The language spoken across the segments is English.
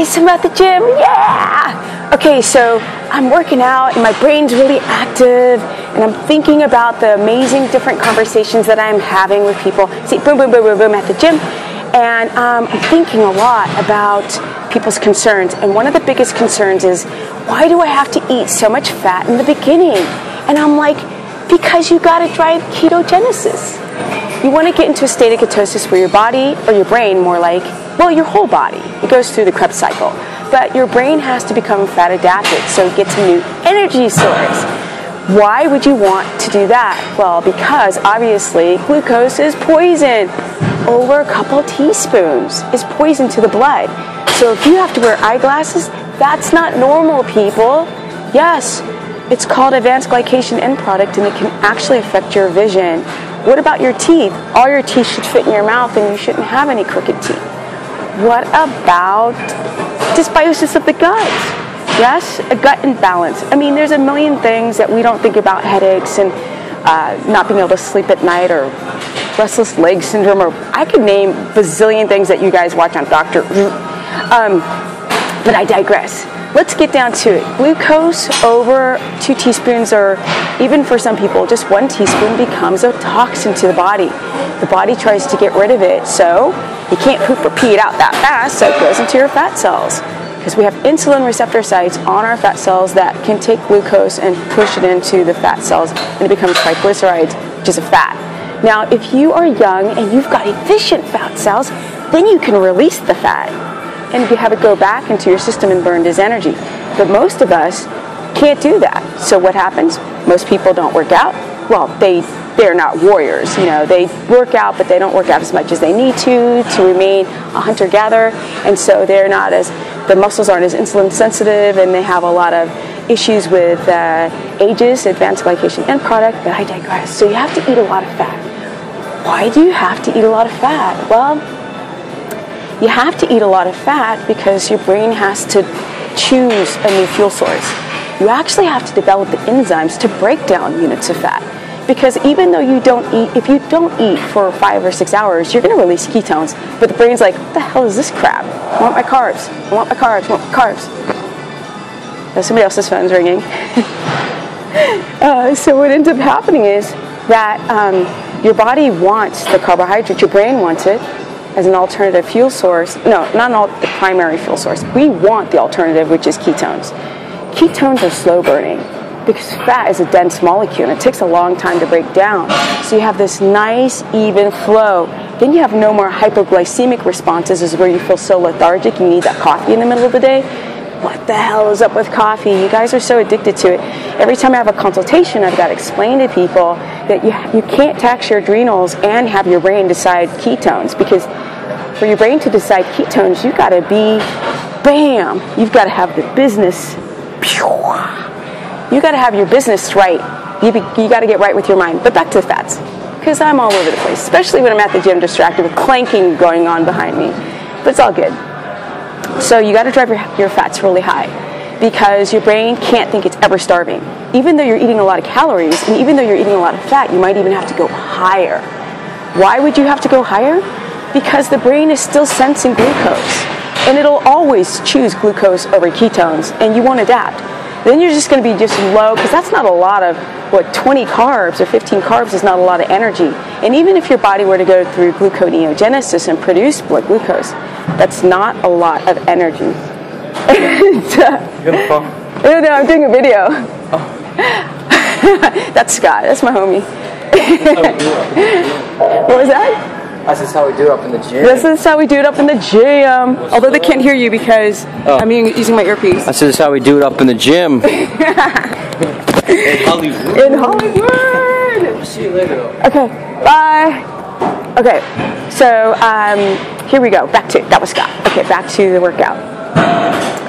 So I'm at the gym, yeah! Okay, so I'm working out and my brain's really active and I'm thinking about the amazing different conversations that I'm having with people. See, boom, boom, boom, boom, boom at the gym. And I'm thinking a lot about people's concerns. And one of the biggest concerns is, why do I have to eat so much fat in the beginning? And I'm like, because you gotta drive ketogenesis. You wanna get into a state of ketosis where your body, or your brain more like, well, your whole body, it goes through the Krebs cycle. But your brain has to become fat adapted so it gets a new energy source. Why would you want to do that? Well, because obviously glucose is poison. Over a couple teaspoons is poison to the blood. So if you have to wear eyeglasses, that's not normal, people. Yes, it's called advanced glycation end product and it can actually affect your vision. What about your teeth? All your teeth should fit in your mouth and you shouldn't have any crooked teeth. What about dysbiosis of the gut? Yes, a gut imbalance. I mean, there's a million things that we don't think about, headaches and not being able to sleep at night or restless leg syndrome, or I could name a bazillion things that you guys watch on Dr. But I digress. Let's get down to it. Glucose over 2 teaspoons, or even for some people, just 1 teaspoon becomes a toxin to the body. The body tries to get rid of it, so you can't poop or pee it out that fast, so it goes into your fat cells. Because we have insulin receptor sites on our fat cells that can take glucose and push it into the fat cells, and it becomes triglycerides, which is a fat. Now, if you are young and you've got efficient fat cells, then you can release the fat and you have it go back into your system and burned as energy. But most of us can't do that. So what happens? Most people don't work out. Well, they're not warriors. You know, they work out, but they don't work out as much as they need to remain a hunter-gatherer. And so they're not as, the muscles aren't as insulin sensitive, and they have a lot of issues with AGEs, advanced glycation end product, but I digress. So you have to eat a lot of fat. Why do you have to eat a lot of fat? Well, you have to eat a lot of fat because your brain has to choose a new fuel source. You actually have to develop the enzymes to break down units of fat. Because even though you don't eat, if you don't eat for 5 or 6 hours, you're going to release ketones. But the brain's like, what the hell is this crap? I want my carbs. I want my carbs. I want my carbs. Somebody else's phone's ringing. So what ends up happening is that your body wants the carbohydrate. Your brain wants it as an alternative fuel source. No, not the primary fuel source. We want the alternative, which is ketones. Ketones are slow burning because fat is a dense molecule and it takes a long time to break down. So you have this nice, even flow. Then you have no more hypoglycemic responses, is where you feel so lethargic, you need that coffee in the middle of the day. What the hell is up with coffee? You guys are so addicted to it. Every time I have a consultation, I've got to explain to people that you can't tax your adrenals and have your brain decide ketones, because for your brain to decide ketones, you've got to be, bam, you've got to have the business, you got to have your business right. You got to get right with your mind. But back to the fats, because I'm all over the place, especially when I'm at the gym distracted with clanking going on behind me. But it's all good. So you got to drive your fats really high, because your brain can't think it's ever starving. Even though you're eating a lot of calories, and even though you're eating a lot of fat, you might even have to go higher. Why would you have to go higher? Because the brain is still sensing glucose, and it'll always choose glucose over ketones, and you won't adapt. Then you're just going to be just low, because that's not a lot of, 20 carbs or 15 carbs is not a lot of energy. And even if your body were to go through gluconeogenesis and produce blood glucose, that's not a lot of energy. No, I'm doing a video. Oh. That's Scott. That's my homie. What was that? This is how we do it up in the gym. This is how we do it up in the gym. Although they can't hear you because I'm using my earpiece. This is how we do it up in the gym. In Hollywood. In Hollywood. See you later. Okay. Bye. Okay. So here we go. That was Scott. Okay. Back to the workout.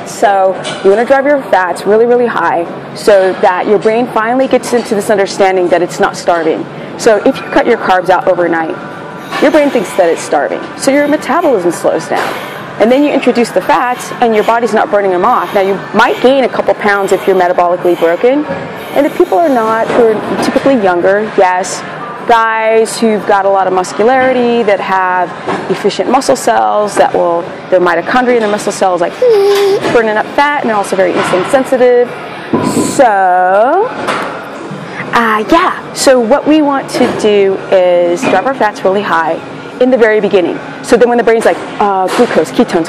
So you want to drive your fats really, really high so that your brain finally gets into this understanding that it's not starving. So if you cut your carbs out overnight, your brain thinks that it's starving. So your metabolism slows down. And then you introduce the fats and your body's not burning them off. Now you might gain a couple pounds if you're metabolically broken. And if people are not, who are typically younger, yes, guys who've got a lot of muscularity, that have efficient muscle cells, that will, their mitochondria and their muscle cells like burning up fat, and they're also very insulin sensitive. So, so what we want to do is drive our fats really high in the very beginning. So then when the brain's like, glucose, ketones,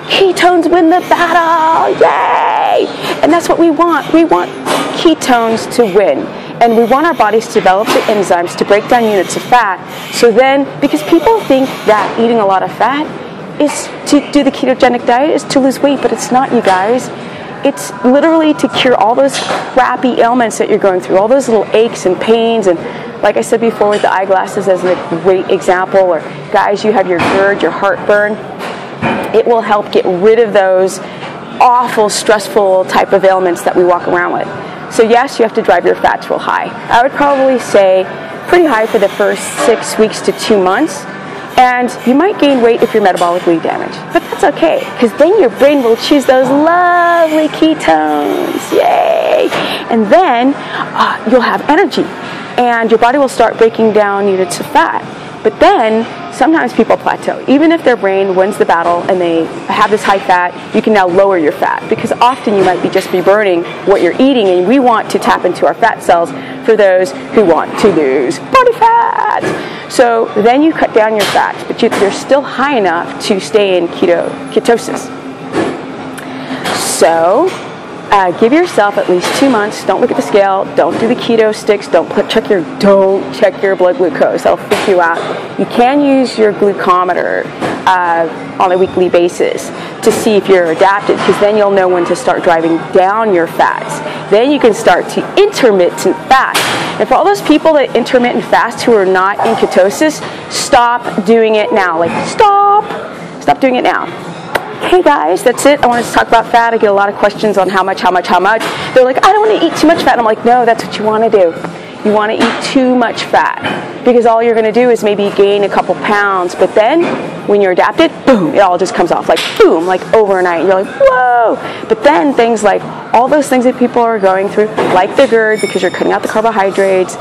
ketones win the battle, yay! And that's what we want. We want ketones to win. And we want our bodies to develop the enzymes to break down units of fat. So then, because people think that eating a lot of fat is to do the ketogenic diet, is to lose weight, but it's not, you guys. It's literally to cure all those crappy ailments that you're going through, all those little aches and pains. And like I said before with the eyeglasses as a great example, or guys, you have your GERD, your heartburn. It will help get rid of those awful, stressful type of ailments that we walk around with. So yes, you have to drive your fats real high. I would probably say pretty high for the first 6 weeks to 2 months. And you might gain weight if you're metabolically damaged. But that's okay, because then your brain will choose those lovely ketones. Yay! And then you'll have energy. And your body will start breaking down units of fat. But then, sometimes people plateau. Even if their brain wins the battle and they have this high fat, you can now lower your fat. Because often you might just be burning what you're eating, and we want to tap into our fat cells for those who want to lose body fat. So then you cut down your fats, but you're still high enough to stay in ketosis. So, give yourself at least 2 months. Don't look at the scale. Don't do the keto sticks. Don't check your blood glucose. That'll freak you out. You can use your glucometer on a weekly basis to see if you're adapted, because then you'll know when to start driving down your fats. Then you can start to intermittent fast. And for all those people that intermittent fast who are not in ketosis, stop doing it now. Stop doing it now. Hey guys, that's it. I wanted to talk about fat. I get a lot of questions on how much. They're like, I don't want to eat too much fat. And I'm like, no, that's what you want to do. You want to eat too much fat, because all you're going to do is maybe gain a couple pounds. But then when you're adapted, boom, it all just comes off like boom, like overnight. And you're like, whoa. But then things like all those things that people are going through, like the GERD, because you're cutting out the carbohydrates,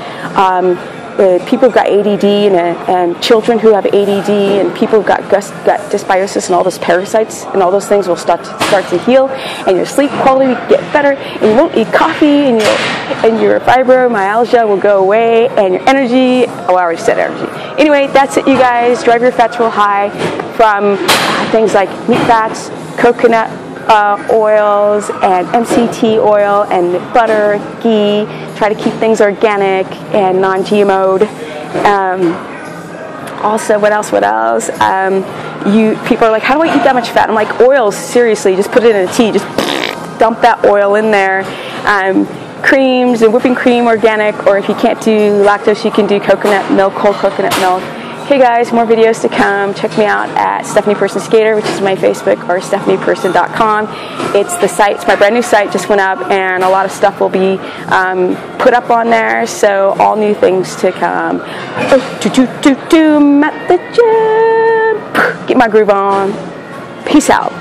people who've got ADD and children who have ADD, and people who've got gut dysbiosis, and all those parasites and all those things will start to heal, and your sleep quality will get better, and you won't eat coffee, and your fibromyalgia will go away, and your energy, I already said energy. Anyway, that's it, you guys. Drive your fats real high from things like meat fats, coconut oils, and MCT oil, and butter, ghee. Try to keep things organic and non-GMO'd. Also, what else? People are like, how do I eat that much fat? I'm like, oils, seriously, just put it in a tea. Just dump that oil in there. Creams and whipping cream, organic, or if you can't do lactose, you can do coconut milk, whole coconut milk. Okay guys, more videos to come. Check me out at Stephanie Person Skater, which is my Facebook, or stephanieperson.com. It's the site, it's my brand new site, just went up, and a lot of stuff will be put up on there, so all new things to come. I'm at the gym. Get my groove on. Peace out.